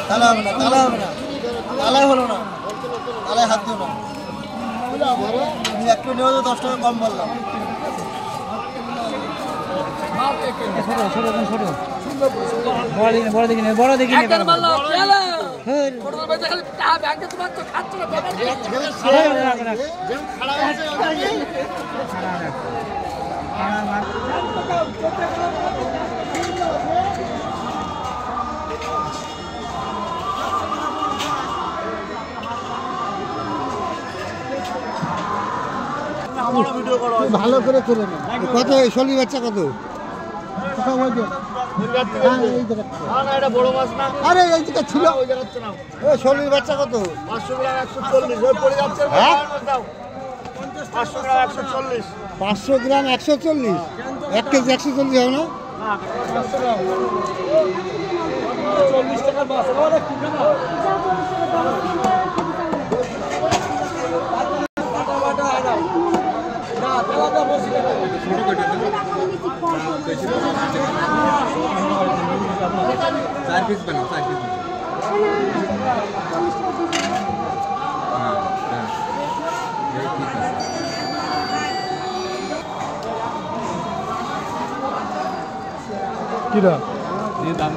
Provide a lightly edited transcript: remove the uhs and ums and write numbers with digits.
তালা হবে না, তালা হবে না, তালাই হলো না, তালাই হাত দিও না। তুমি একটু নেওয়া 10 টাকা কম বললাম। বড় দেখি বড় দেখি ভালো করে করে কত শনি বাচ্চা কত? আরে এই যেটা ছিল শনির বাচ্চা কত? 500 গ্রাম 140 পড়ে যাচ্ছে। 500 গ্রাম 140। 500 গ্রাম 140, 1 কেজি 140 হবে না? 40 টাকার মাছ। কিরা দাম